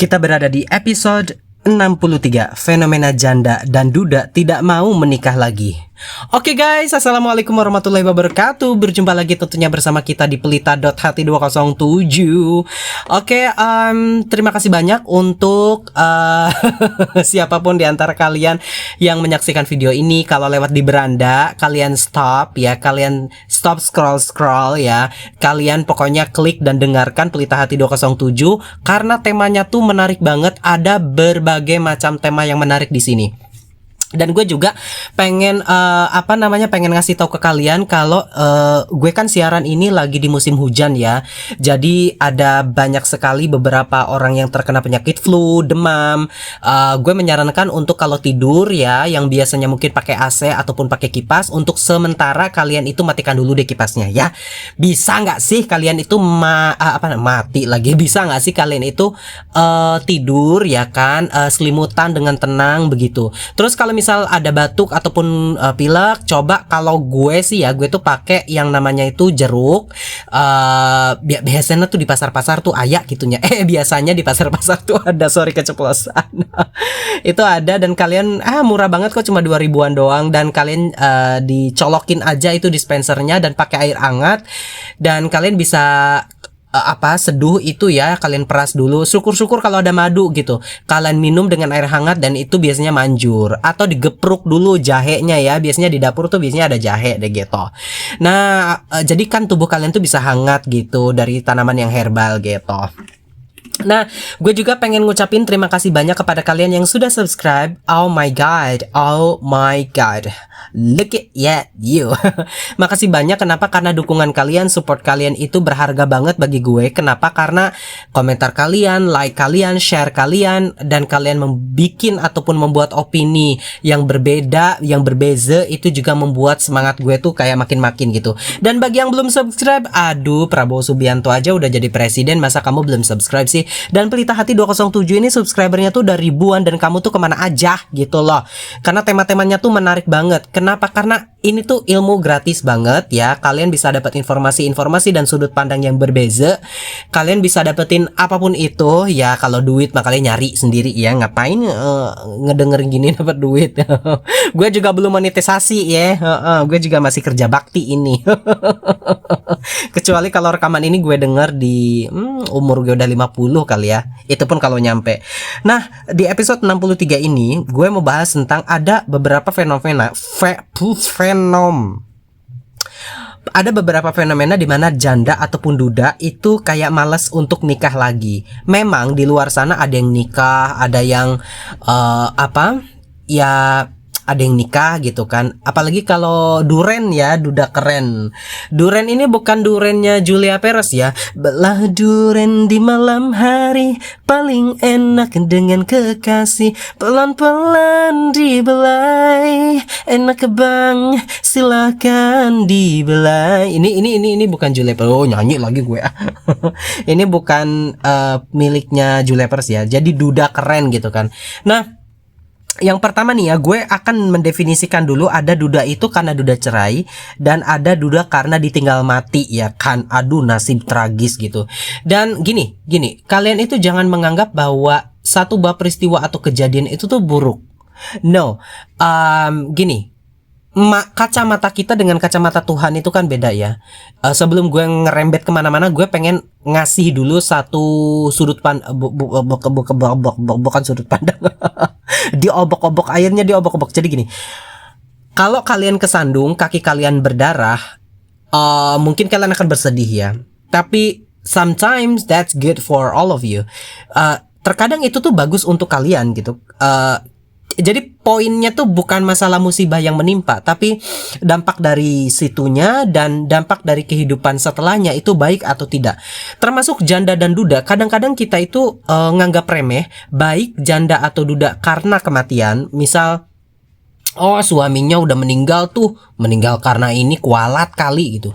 Kita berada di episode 63, fenomena janda dan duda tidak mau menikah lagi. Oke guys, assalamualaikum warahmatullahi wabarakatuh. Berjumpa lagi tentunya bersama kita di pelita.hati207. Oke, terima kasih banyak untuk siapapun di antara kalian yang menyaksikan video ini. Kalau lewat di beranda, kalian stop ya, kalian stop scroll ya. Kalian pokoknya klik dan dengarkan Pelita Hati 207 karena temanya tuh menarik banget. Ada berbagai macam tema yang menarik di sini. Dan gue juga pengen pengen ngasih tahu ke kalian kalau gue kan siaran ini lagi di musim hujan ya. Jadi ada banyak sekali beberapa orang yang terkena penyakit flu, demam. Gue menyarankan untuk kalau tidur ya, yang biasanya mungkin pakai AC ataupun pakai kipas, untuk sementara kalian itu matikan dulu deh kipasnya ya. Bisa nggak sih kalian itu mati lagi? Bisa nggak sih kalian itu tidur ya kan, selimutan dengan tenang begitu. Terus kalau misal ada batuk ataupun pilek, coba kalau gue sih ya, gue tuh pakai yang namanya itu jeruk. Biasanya tuh di pasar-pasar tuh ayak gitunya. Biasanya di pasar-pasar tuh ada, sorry keceplosan. Itu ada dan kalian murah banget kok, cuma 2 ribuan doang, dan kalian dicolokin aja itu dispensernya dan pakai air hangat, dan kalian bisa seduh itu ya, kalian peras dulu. Syukur-syukur kalau ada madu gitu, kalian minum dengan air hangat dan itu biasanya manjur. Atau digepruk dulu jahenya ya, biasanya di dapur tuh biasanya ada jahe deh gitu. Nah, jadi kan tubuh kalian tuh bisa hangat gitu dari tanaman yang herbal gitu. Nah, gue juga pengen ngucapin terima kasih banyak kepada kalian yang sudah subscribe. Oh my god, look at you. Makasih banyak. Kenapa? Karena dukungan kalian, support kalian itu berharga banget bagi gue. Kenapa? Karena komentar kalian, like kalian, share kalian, dan kalian membikin ataupun membuat opini yang berbeda, yang berbeza, itu juga membuat semangat gue tuh kayak makin-makin gitu. Dan bagi yang belum subscribe, aduh, Prabowo Subianto aja udah jadi presiden, masa kamu belum subscribe sih? Dan Pelita Hati 207 ini subscribernya tuh udah ribuan, dan kamu tuh kemana aja gitu loh. Karena tema-temanya tuh menarik banget. Kenapa? Karena ini tuh ilmu gratis banget ya. Kalian bisa dapat informasi-informasi dan sudut pandang yang berbeza. Kalian bisa dapetin apapun itu ya. Kalau duit mah kalian nyari sendiri ya. Ngapain ngedengerin gini dapat duit. Gue juga belum monetisasi ya. Gue juga masih kerja bakti ini. Kecuali kalau rekaman ini gue denger di umur gue udah 50 kali ya. Itu pun kalau nyampe. Nah, di episode 63 ini gue mau bahas tentang ada beberapa ada beberapa fenomena di mana janda ataupun duda itu kayak malas untuk nikah lagi. Memang di luar sana ada yang nikah, ada yang ada yang nikah gitu kan. Apalagi kalau duren ya, duda keren. Duren ini bukan durennya Julia Perez ya. Belah duren di malam hari, paling enak dengan kekasih. Pelan-pelan dibelai, enak bang, silakan dibelai. Ini bukan Julia Perez. Oh, nyanyi lagi gue. Ini bukan miliknya Julia Perez ya. Jadi duda keren gitu kan. Nah, yang pertama nih ya, gue akan mendefinisikan dulu, ada duda itu karena duda cerai, dan ada duda karena ditinggal mati ya kan. Aduh, nasib tragis gitu. Dan gini, kalian itu jangan menganggap bahwa satu buah peristiwa atau kejadian itu tuh buruk. No, kacamata kita dengan kacamata Tuhan itu kan beda ya. Sebelum gue ngerembet kemana-mana, gue pengen ngasih dulu satu sudut pandang, bukan sudut pandang. Diobok-obok, airnya diobok-obok. Jadi gini, kalau kalian kesandung, kaki kalian berdarah, mungkin kalian akan bersedih ya. Tapi sometimes that's good for all of you. Terkadang itu tuh bagus untuk kalian gitu. Jadi poinnya tuh bukan masalah musibah yang menimpa, tapi dampak dari situnya dan dampak dari kehidupan setelahnya itu baik atau tidak. Termasuk janda dan duda. Kadang-kadang kita itu nganggap remeh baik janda atau duda karena kematian. Misal, oh suaminya udah meninggal karena ini kualat kali gitu.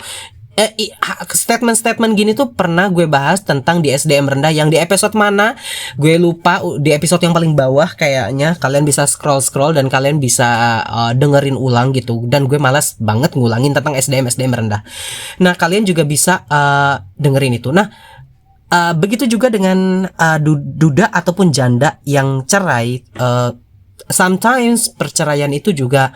Statement-statement gini tuh pernah gue bahas tentang di SDM rendah. Yang di episode mana gue lupa, di episode yang paling bawah kayaknya. Kalian bisa scroll dan kalian bisa dengerin ulang gitu. Dan gue malas banget ngulangin tentang SDM rendah. Nah, kalian juga bisa dengerin itu. Nah, Begitu juga dengan duda ataupun janda yang cerai. Sometimes perceraian itu juga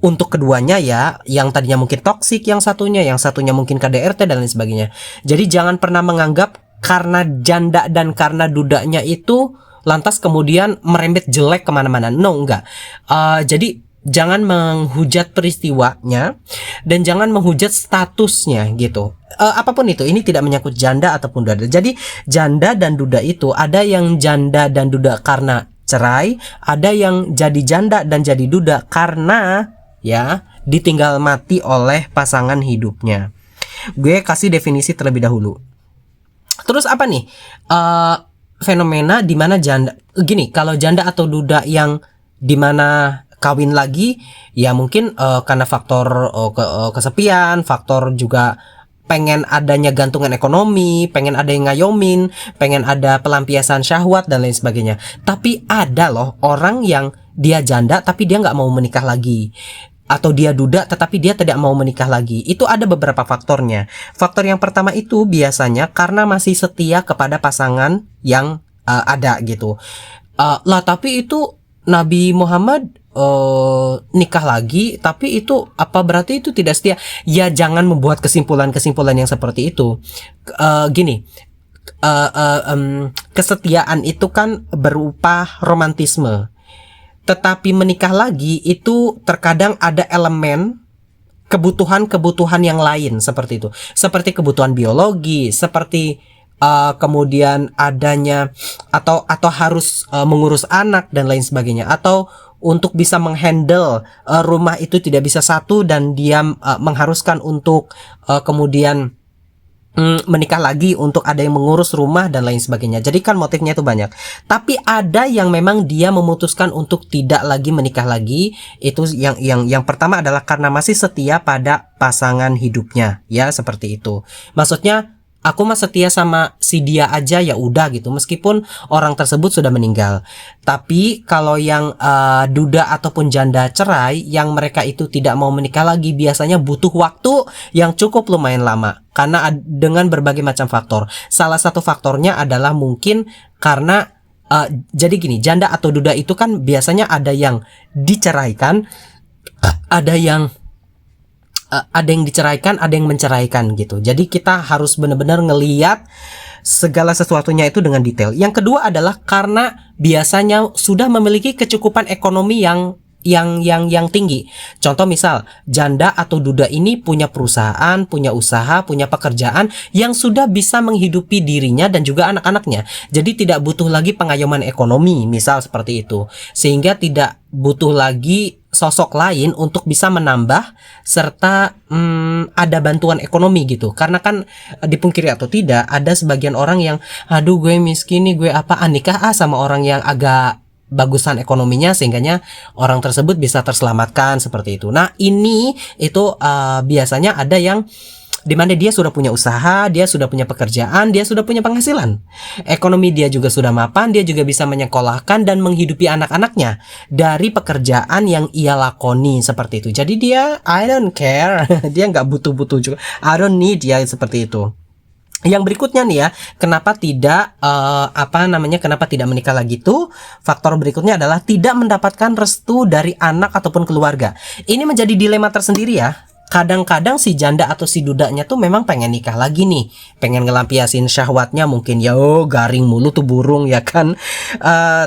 untuk keduanya ya, yang tadinya mungkin toksik yang satunya mungkin KDRT dan lain sebagainya. Jadi jangan pernah menganggap karena janda dan karena dudanya itu lantas kemudian merembet jelek kemana-mana. No, enggak. Jadi jangan menghujat peristiwanya dan jangan menghujat statusnya gitu. Apapun itu, ini tidak menyangkut janda ataupun duda. Jadi janda dan duda itu ada yang janda dan duda karena cerai, ada yang jadi janda dan jadi duda karena ya ditinggal mati oleh pasangan hidupnya. Gue kasih definisi terlebih dahulu. Terus apa nih fenomena di mana janda gini, kalau janda atau duda yang di mana kawin lagi ya mungkin karena faktor kesepian, faktor juga pengen adanya gantungan ekonomi, pengen ada yang ngayomin, pengen ada pelampiasan syahwat dan lain sebagainya. Tapi ada loh orang yang dia janda tapi dia nggak mau menikah lagi, atau dia duda tetapi dia tidak mau menikah lagi. Itu ada beberapa faktornya. Faktor yang pertama itu biasanya karena masih setia kepada pasangan yang ada gitu. Lah tapi itu Nabi Muhammad nikah lagi, tapi itu apa berarti itu tidak setia? Ya jangan membuat kesimpulan-kesimpulan yang seperti itu. Gini, kesetiaan itu kan berupa romantisme, tetapi menikah lagi itu terkadang ada elemen kebutuhan-kebutuhan yang lain seperti itu, seperti kebutuhan biologi, seperti kemudian adanya atau harus mengurus anak dan lain sebagainya, atau untuk bisa menghandle rumah itu tidak bisa satu dan dia mengharuskan untuk kemudian menikah lagi untuk ada yang mengurus rumah dan lain sebagainya. Jadi kan motifnya itu banyak. Tapi ada yang memang dia memutuskan untuk tidak lagi menikah lagi. Itu yang pertama adalah karena masih setia pada pasangan hidupnya, ya seperti itu. Maksudnya aku mah setia sama si dia aja ya udah gitu, meskipun orang tersebut sudah meninggal. Tapi kalau yang duda ataupun janda cerai yang mereka itu tidak mau menikah lagi, biasanya butuh waktu yang cukup lumayan lama karena dengan berbagai macam faktor. Salah satu faktornya adalah mungkin karena jadi gini, janda atau duda itu kan biasanya ada yang diceraikan, ada yang diceraikan, ada yang menceraikan gitu. Jadi kita harus benar-benar ngeliat segala sesuatunya itu dengan detail. Yang kedua adalah karena biasanya sudah memiliki kecukupan ekonomi yang tinggi. Contoh misal, janda atau duda ini punya perusahaan, punya usaha, punya pekerjaan yang sudah bisa menghidupi dirinya dan juga anak-anaknya. Jadi tidak butuh lagi pengayoman ekonomi, misal seperti itu. Sehingga tidak butuh lagi sosok lain untuk bisa menambah serta ada bantuan ekonomi gitu. Karena kan dipungkiri atau tidak, ada sebagian orang yang aduh gue miskin nih, gue apaan nikah sama orang yang agak bagusan ekonominya sehingganya orang tersebut bisa terselamatkan seperti itu. Nah ini itu biasanya ada yang dimana dia sudah punya usaha, dia sudah punya pekerjaan, dia sudah punya penghasilan, ekonomi dia juga sudah mapan, dia juga bisa menyekolahkan dan menghidupi anak-anaknya dari pekerjaan yang ia lakoni seperti itu. Jadi dia I don't care, dia nggak butuh-butuh juga, I don't need ya seperti itu. Yang berikutnya nih ya, kenapa tidak kenapa tidak menikah lagi tuh? Faktor berikutnya adalah tidak mendapatkan restu dari anak ataupun keluarga. Ini menjadi dilema tersendiri ya. Kadang-kadang si janda atau si dudanya tuh memang pengen nikah lagi nih, pengen ngelampiasin syahwatnya mungkin ya, garing mulu tuh burung ya kan.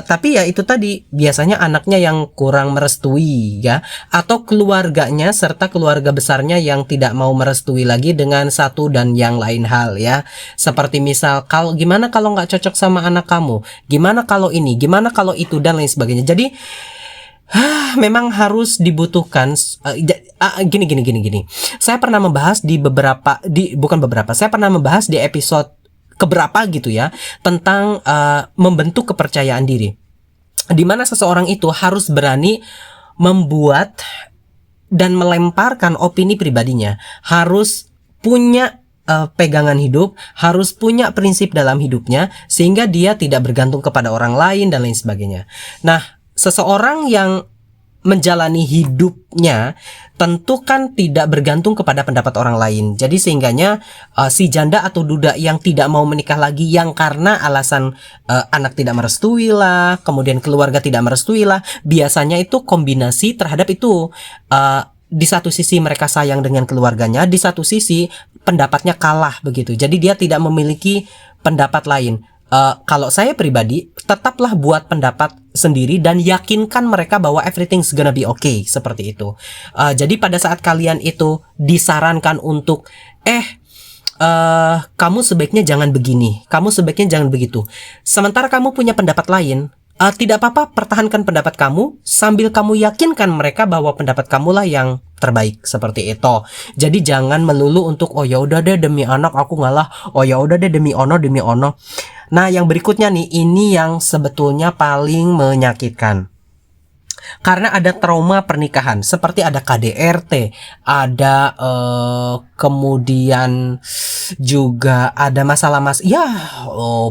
Tapi ya itu tadi, biasanya anaknya yang kurang merestui ya, atau keluarganya serta keluarga besarnya yang tidak mau merestui lagi dengan satu dan yang lain hal ya. Seperti misal, gimana kalau nggak cocok sama anak kamu, gimana kalau ini, gimana kalau itu dan lain sebagainya. Jadi memang harus dibutuhkan gini. Saya pernah membahas saya pernah membahas di episode keberapa gitu ya, tentang membentuk kepercayaan diri, di mana seseorang itu harus berani membuat dan melemparkan opini pribadinya, harus punya pegangan hidup, harus punya prinsip dalam hidupnya sehingga dia tidak bergantung kepada orang lain dan lain sebagainya. Nah, seseorang yang menjalani hidupnya tentu kan tidak bergantung kepada pendapat orang lain. Jadi sehingganya si janda atau duda yang tidak mau menikah lagi yang karena alasan anak tidak merestui lah, kemudian keluarga tidak merestui lah, biasanya itu kombinasi terhadap itu. Di satu sisi mereka sayang dengan keluarganya, di satu sisi pendapatnya kalah begitu. Jadi dia tidak memiliki pendapat lain. Kalau saya pribadi, tetaplah buat pendapat sendiri dan yakinkan mereka bahwa everything's gonna be okay, seperti itu. Jadi pada saat kalian itu disarankan untuk kamu sebaiknya jangan begini, kamu sebaiknya jangan begitu, sementara kamu punya pendapat lain, tidak apa-apa, pertahankan pendapat kamu sambil kamu yakinkan mereka bahwa pendapat kamulah yang terbaik, seperti itu. Jadi jangan melulu untuk oh ya udah deh demi anak aku ngalah, oh ya udah deh demi ono. Nah, yang berikutnya nih, ini yang sebetulnya paling menyakitkan. Karena ada trauma pernikahan, seperti ada KDRT, ada kemudian juga ada masalah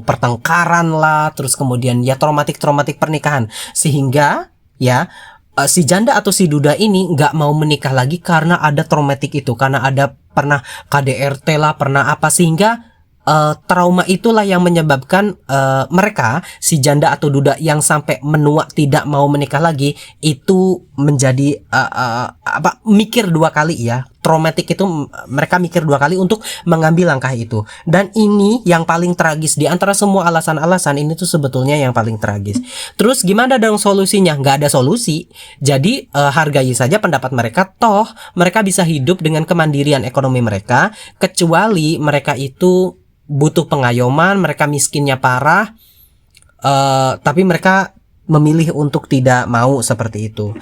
pertengkaran lah, terus kemudian ya traumatik pernikahan, sehingga ya si janda atau si duda ini nggak mau menikah lagi karena ada traumatik itu, karena ada pernah KDRT lah, pernah apa, sehingga trauma itulah yang menyebabkan mereka, si janda atau duda yang sampai menua tidak mau menikah lagi, itu menjadi mikir dua kali ya. Traumatik itu mereka mikir dua kali untuk mengambil langkah itu. Dan ini yang paling tragis di antara semua alasan-alasan ini tuh sebetulnya yang paling tragis. Terus gimana dong solusinya? Nggak ada solusi. Jadi hargai saja pendapat mereka. Toh mereka bisa hidup dengan kemandirian ekonomi mereka, kecuali mereka itu butuh pengayoman, mereka miskinnya parah, tapi mereka memilih untuk tidak mau seperti itu.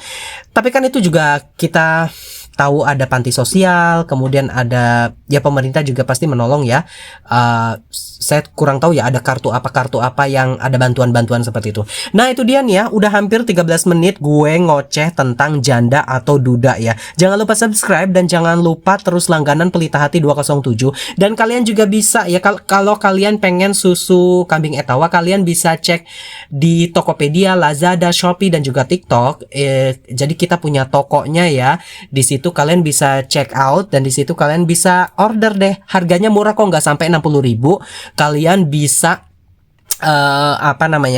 Tapi kan itu juga kita tahu ada panti sosial, kemudian ada ya pemerintah juga pasti menolong ya. Saya kurang tahu ya ada kartu apa yang ada bantuan-bantuan seperti itu. Nah itu dia nih ya, udah hampir 13 menit gue ngoceh tentang janda atau duda ya. Jangan lupa subscribe dan jangan lupa terus langganan Pelita Hati 207. Dan kalian juga bisa ya, kalau kalian pengen susu kambing etawa, kalian bisa cek di Tokopedia, Lazada, Shopee dan juga TikTok. Jadi kita punya tokonya ya. Di situ kalian bisa check out dan di situ kalian bisa order deh. Harganya murah kok, nggak sampai 60.000. Kalian bisa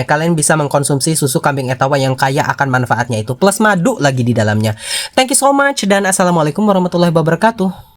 kalian bisa mengkonsumsi susu kambing etawa yang kaya akan manfaatnya itu, plus madu lagi di dalamnya. Thank you so much dan assalamualaikum warahmatullahi wabarakatuh.